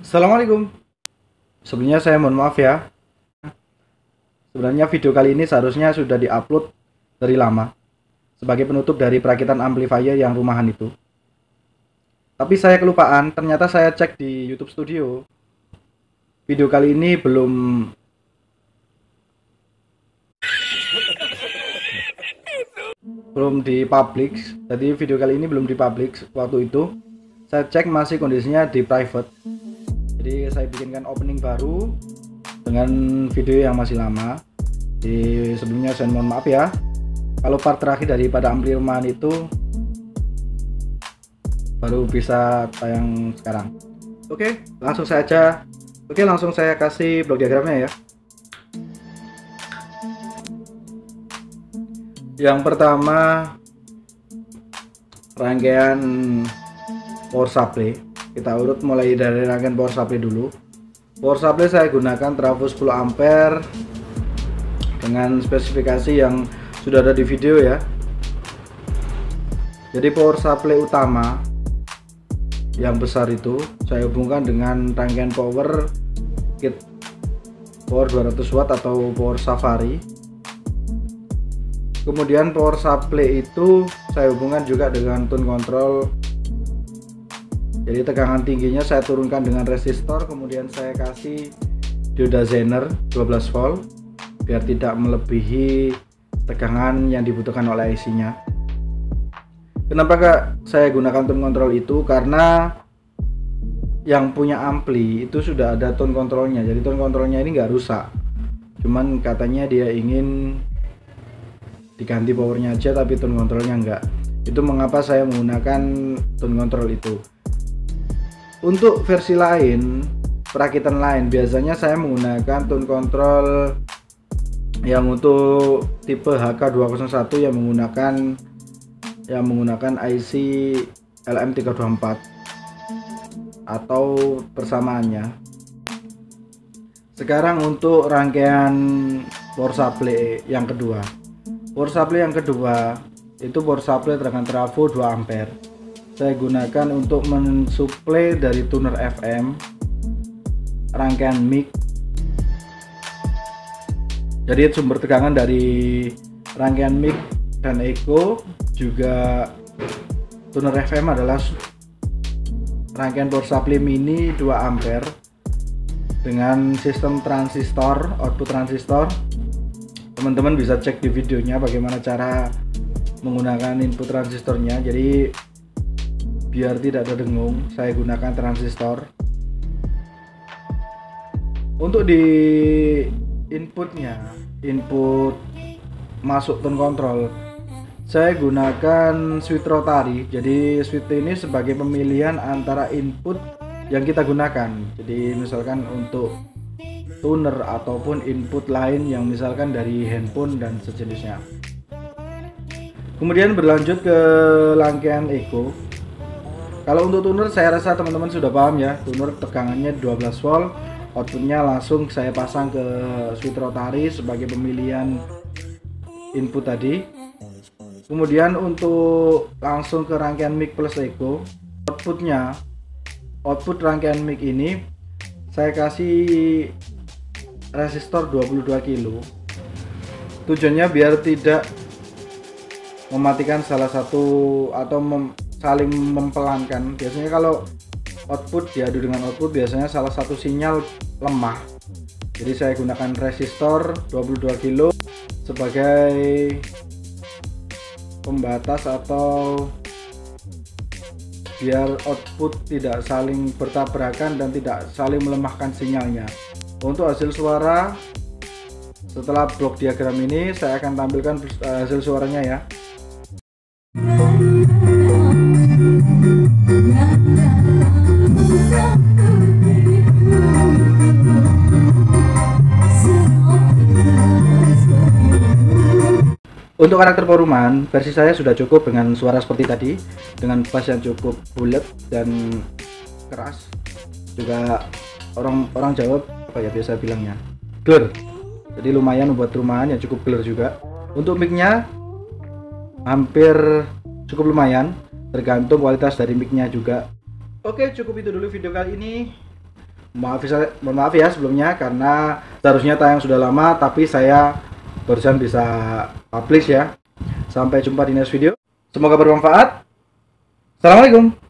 Assalamualaikum. Sebelumnya saya mohon maaf ya. Sebenarnya video kali ini seharusnya sudah diupload dari lama sebagai penutup dari perakitan amplifier yang rumahan itu. Tapi saya kelupaan, ternyata saya cek di YouTube Studio. Video kali ini belum dipublish. Jadi video kali ini belum dipublish waktu itu. Saya cek masih kondisinya di private. Jadi saya bikinkan opening baru dengan video yang masih lama. Sebelumnya saya mohon maaf ya kalau part terakhir daripada ampli rumahan itu baru bisa tayang sekarang. Oke, langsung saja. Oke, langsung saya kasih blok diagramnya ya. Yang pertama, rangkaian power supply. Kita urut mulai dari rangkaian power supply dulu. Power supply saya gunakan trafo 10 ampere dengan spesifikasi yang sudah ada di video ya. Jadi power supply utama yang besar itu saya hubungkan dengan rangkaian power kit power 200 watt atau power safari. Kemudian power supply itu saya hubungkan juga dengan tune control. Jadi tegangan tingginya saya turunkan dengan resistor, kemudian saya kasih dioda zener 12 volt biar tidak melebihi tegangan yang dibutuhkan oleh IC-nya. Kenapa saya gunakan tone control itu? Karena yang punya ampli itu sudah ada tone controlnya, jadi tone controlnya ini nggak rusak. Cuman katanya dia ingin diganti powernya aja tapi tone controlnya enggak. Itu mengapa saya menggunakan tone control itu. Untuk versi lain, perakitan lain, biasanya saya menggunakan tone control yang untuk tipe HK201 yang menggunakan IC LM324 atau persamaannya. Sekarang untuk rangkaian power supply yang kedua. Power supply yang kedua itu power supply dengan trafo 2 ampere. Saya gunakan untuk mensuplai dari tuner FM, rangkaian mic. Jadi sumber tegangan dari rangkaian mic dan echo, juga tuner FM adalah rangkaian power supply mini 2 ampere dengan sistem transistor, output transistor. Teman-teman bisa cek di videonya bagaimana cara menggunakan input transistornya. Jadi biar tidak ada dengung, saya gunakan transistor. Untuk di inputnya, input masuk tone control, saya gunakan switch rotary. Jadi switch ini sebagai pemilihan antara input yang kita gunakan. Jadi misalkan untuk tuner ataupun input lain yang misalkan dari handphone dan sejenisnya. Kemudian berlanjut ke rangkaian echo. Kalau untuk tuner saya rasa teman-teman sudah paham ya. Tuner tegangannya 12 volt, outputnya langsung saya pasang ke switch rotary sebagai pemilihan input tadi. Kemudian untuk langsung ke rangkaian mic plus echo, output rangkaian mic ini saya kasih resistor 22 kilo. Tujuannya biar tidak mematikan salah satu atau saling mempelankan. Biasanya kalau output diadu dengan output biasanya salah satu sinyal lemah. Jadi saya gunakan resistor 22 kilo sebagai pembatas atau biar output tidak saling bertabrakan dan tidak saling melemahkan sinyalnya. Untuk hasil suara setelah blok diagram ini saya akan tampilkan hasil suaranya ya. Untuk karakter poruman, versi saya sudah cukup dengan suara seperti tadi, dengan bass yang cukup bulat dan keras. Juga orang Jawa apa ya biasa bilangnya, gler. Jadi lumayan buat rumahan yang cukup gler juga. Untuk mic-nya hampir cukup lumayan, tergantung kualitas dari mic-nya juga. Oke, cukup itu dulu video kali ini. Mohon maaf ya sebelumnya karena seharusnya tayang sudah lama tapi saya barusan bisa publish ya. Sampai jumpa di next video. Semoga bermanfaat. Assalamualaikum.